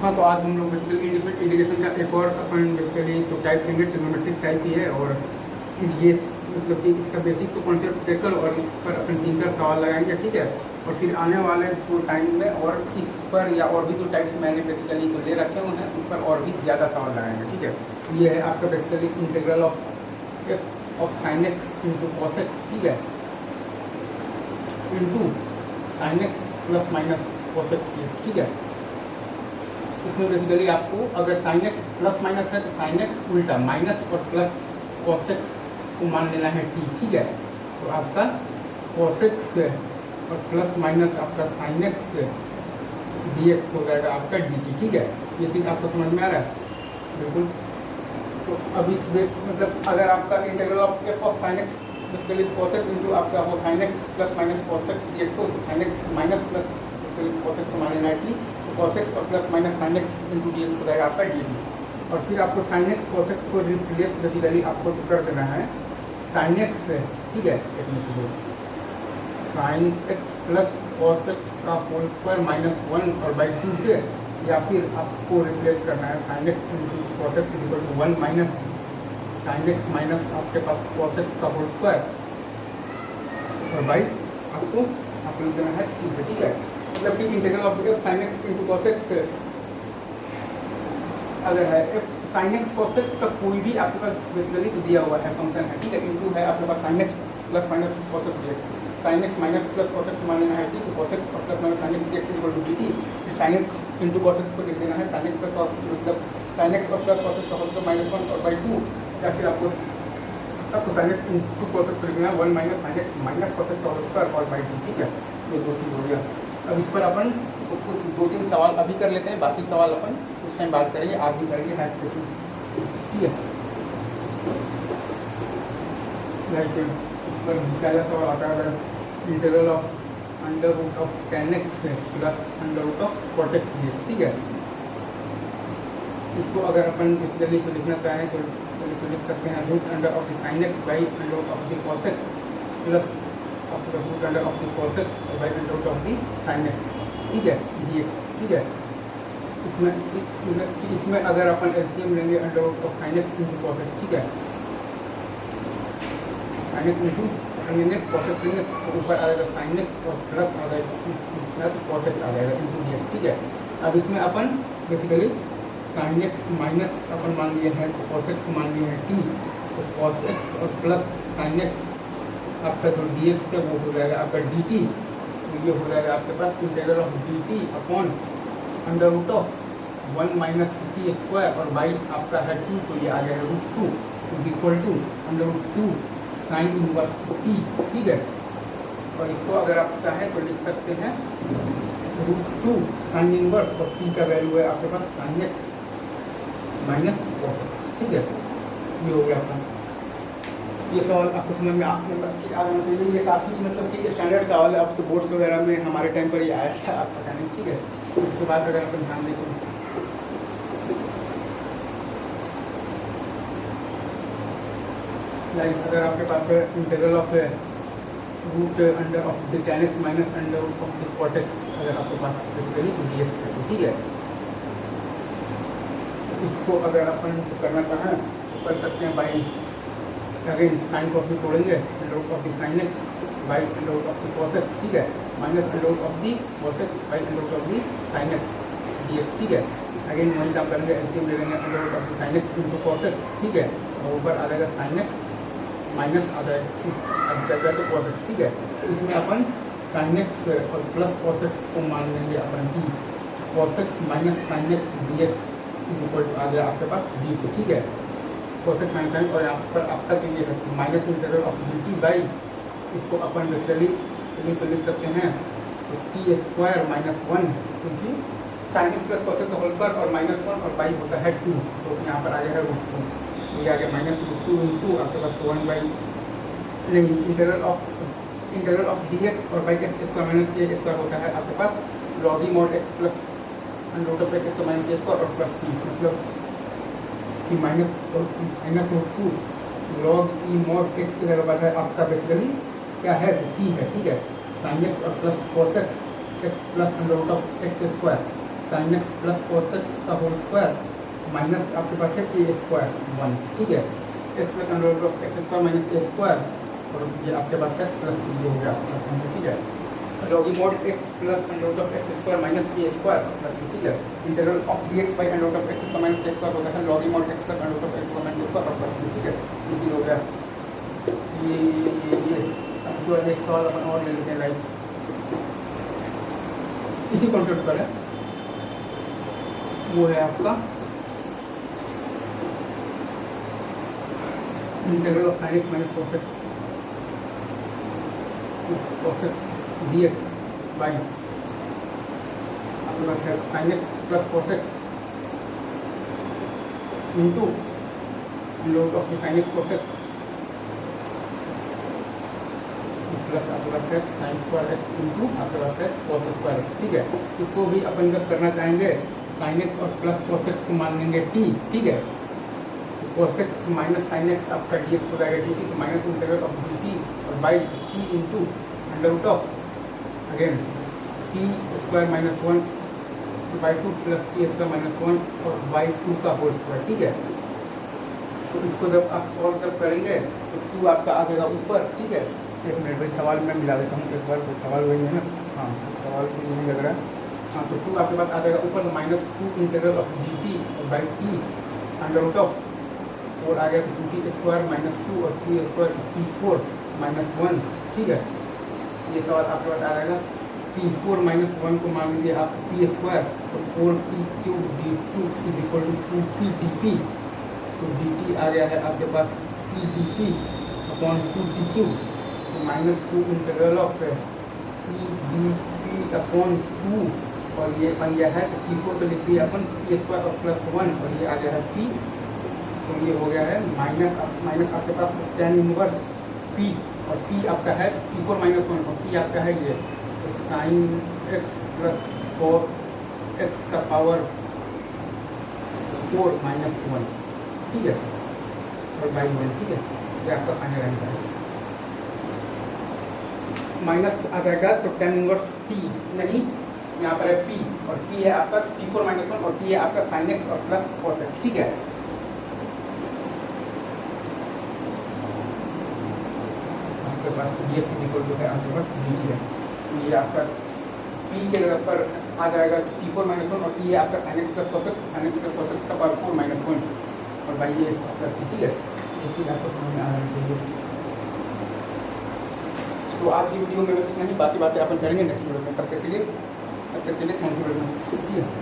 हाँ, तो आज हम लोग बेसिकली इंटीग्रेशन का एक और अपन बेसिकली तो टाइप लेंगे, ट्रिग्नोमेट्रिक टाइप ही है। और ये मतलब कि इसका बेसिक तो कॉन्सेप्ट देखकर और इस पर अपन 3-4 सवाल लगाएंगे, ठीक है। और फिर आने वाले जो टाइम में और इस पर या और भी जो टाइप्स मैंने बेसिकली तो ले रखे हुए हैं उस पर और भी ज़्यादा सवाल लगाएंगे, ठीक है। तो ये है आपका basically integral of F of sine x into cos x, ठीक है, into sine x plus minus cos x की, ठीक है। इसमें बेसिकली आपको अगर साइन एक्स प्लस माइनस है तो साइन एक्स उल्टा माइनस और प्लस कॉस एक्स को मान लेना है टी, ठीक है। तो आपका कॉस एक्स और प्लस माइनस आपका साइन एक्स डी एक्स हो जाएगा आपका डी टी, ठीक है। ये चीज़ आपको समझ में आ रहा है बिल्कुल। तो अब इस मतलब अगर आपका integral of F of sine x basically cos x into आपका वो sine x plus minus cos x D x हो, तो sine x minus plus basically cos x मान लेना है टी, तो कॉस एक्स और plus minus sine x into D x हो जाएगा आपका डी टी। और फिर आपको साइन एक्स कॉस एक्स को रिप्लेस बेसिकली आपको तो कर देना है साइन एक्स से, ठीक है। Sine x plus cos x का होल स्क्वायर माइनस 1 और बाई 2 से, या फिर आपको रिप्लेस करना है sine x into cos X equal to 1 minus sine x minus आपके पास कॉस एक्स का होल स्क्वायर और बाई आपको देना है 2 से, ठीक है। मतलब कि integral of F sine x into cos X अगर है F sine X cos x का कोई भी आपके पास बेसिकली तो दिया हुआ है फंक्शन है, ठीक है, इंटू है आपके पास sine x plus minus cos x D x, sine x minus plus cos x मान लेना है टी, तो कॉस एक्स और plus minus sine x D x equal to d t. फिर sine x into cos x को लिख देना है साइन एक्स प्लस और मतलब साइन एक्स और प्लस कॉस एक्स का होल स्क्वायर माइनस 1 और बाई 2, या फिर आपको sine x into cos x को लिखना है 1 minus sine x minus cos x का होल स्क्वायर और बाई 2, ठीक है। ये दो चीज़ हो गया। अब इस पर अपन कुछ 2-3 सवाल अभी कर लेते हैं, बाकी सवाल अपन उस टाइम बात करेंगे, आज भी करेंगे हाई क्वेश्चन, ठीक है। लाइक इस पर पहला सवाल आता है integral of under root of tan X plus under root of cot X D x, ठीक है। इसको अगर अपन बेसिकली तो लिखना चाहें तो लिख सकते हैं root under of the sine x by under root of the cos x plus आपका root under of the cos x और by under root of the sine x, ठीक है, डी एक्स, ठीक है। इसमें अगर अपन एलसीएम लेंगे under root of sine x into cos x, ठीक है, साइन एक्स इंटू लेंगे कॉस एक्स लेंगे तो ऊपर आ जाएगा साइन एक्स और प्लस आ जाएगा प्लस कॉस एक्स आ जाएगा इंटू डी एक्स, ठीक है। अब इसमें अपन बेसिकली साइन एक्स माइनस अपन मान लिए हैं तो कॉस एक्स मान लिए हैं टी, तो कॉस एक्स और प्लस साइन एक्स आपका जो डी एक्स है वो हो जाएगा आपका डी टी, तो ये हो जाएगा आपके पास integral of d t upon under root of 1 minus t square और बाई आपका है 2, तो ये आ गया root 2 is equal to under root 2 sine inverse t, ठीक है। और इसको अगर आप चाहें तो लिख सकते हैं रूट 2 साइन इनवर्स और टी का वैल्यू है आपके पास sine x minus cos x, ठीक है। ये हो गया अपना। ये सवाल आपको समझ में आ जाना चाहिए। ये काफ़ी मतलब कि स्टैंडर्ड सवाल है, अब तो बोर्ड्स वगैरह में हमारे टाइम पर ये आया था, आप पता नहीं, ठीक है। तो उसके बाद अगर अपन ध्यान दें तो लाइक अगर आपके पास है integral of root under of the tan X minus under root of the cot X, अगर आपके पास बेसिकली तो डी एक्स है, तो ठीक है। इसको अगर अपन करना चाहें तो कर सकते हैं बाई अगेन साइन कॉस भी तोड़ेंगे under root of the sine x by under root of the cos x, ठीक है, minus under root of the cos X by under root of the sine x D x, ठीक है। Again वही काम करेंगे, LCM ले लेंगे under root of the sine x into cos x, ठीक है, और ऊपर आ जाएगा साइन एक्स माइनस आ जाएगा तो कॉस एक्स, ठीक है। तो इसमें अपन साइन एक्स और प्लस कॉस एक्स को मान लेंगे अपन t, cos x minus sine x D x is equal to आ गया आपके पास डी को, ठीक है, कॉस एक्स माइनस साइन। और यहाँ पर अब तक ये minus integral of d T by इसको अपन बेसिकली तो लिख सकते हैं तो टी स्क्वायर माइनस 1 क्योंकि sine x plus cos X whole square और माइनस 1 और बाई होता है 2, तो यहाँ पर आ गया है रूट 2, तो ये आ गया माइनस रूट 2 इंटू आपके पास 1 बाई नहीं इंटीग्रल ऑफ डी एक्स और by x square minus A square होता है आपके पास log e mod x plus under root of x square minus A square और प्लस सी, मतलब कि minus root 2 log e mod x के बराबर है आपका बेसिकली क्या है टी है, ठीक है, साइन एक्स और plus cos X X plus under root of x square sine x plus cos X का होल स्क्वायर माइनस आपके पास है ए स्क्वायर 1, ठीक है। X plus under root of x square minus A square, और ये आपके पास है प्लस ये हो गया प्लस 1, ठीक है। Log e mod x plus under root of x square minus A square plus, ठीक है। Integral of d x by under root of x square minus A square होता है log e mod x plus under root of x square minus A square plus, ठीक है। ये हो गया ये। अब इसके बाद एक सवाल अपन और ले लेते हैं, लाइक इसी कॉन्सेप्ट पर है, वो है आपका integral of sine x minus cos X D x by आपके पास है sine x plus cos X into root of sine X cos X plus आपके पास है साइन स्क्वायर एक्स इंटू आपके पास है कोस स्क्वायर एक्स, ठीक है। इसको भी अपन जब करना चाहेंगे साइन एक्स और प्लस कोस एक्स को मान लेंगे टी, ठीक है। Cos x minus sine x आपका डी एक्स हो जाएगा डी टी, तो minus integral of d t और by t into under root of again t square minus 1 by 2 plus t square minus 1 और बाई 2 का whole square, ठीक है। तो इसको जब आप सॉल्व जब करेंगे तो 2 आपका आ जाएगा ऊपर, ठीक है। एक मिनट भाई, सवाल में मिला देता हूँ एक बार, सवाल वही है ना, हाँ सवाल तो यही लग रहा है, हाँ। तो 2 आपके पास आ जाएगा ऊपर, minus 2 integral of d t और by t under root of 4 आ गया, तो 2t स्क्वायर माइनस 2 और 3 स्क्वायर t4 माइनस 1, ठीक है। ये सवाल आपके पास आ जाएगा t4 माइनस 1 को मान लीजिए आप t स्क्वायर, तो 4t cube d2 is equal to 2t dt, तो dt आ गया है आपके पास t dt upon 2t cube, तो minus 2 integral of t dt upon 2, और ये बन गया है तो t4 को लिख दिया अपन t स्क्वायर और प्लस 1, और ये आ गया है p, तो ये हो गया है माइनस आपके पास tan इनवर्स p, और p आपका है t4 माइनस 1 और p आपका है ये तो sine x plus cos x का पावर 4 माइनस 1, ठीक है, और बाई 1, ठीक है। ये आपका फाइनल आंसर है। माइनस आ जाएगा तो tan इनवर्स t नहीं, यहाँ पर है p, और p है आपका t4 माइनस 1 और t है आपका साइन x और प्लस कॉस x, ठीक है। आपके पास ये इक्वल टू है आपके पास dt है, तो ये आपका p के जगह पर आ जाएगा t4 माइनस 1 और t है आपका sine x plus cos x, sine x plus cos x का पावर 4 माइनस 1 और बाई ये प्लस, ठीक है। ये चीज़ आपको समझ में आना चाहिए। तो आज की वीडियो में बस इतना ही, बाकी बातें अपन करेंगे नेक्स्ट वीडियो में। तब तक के लिए थैंक यू वेरी मच, ठीक है।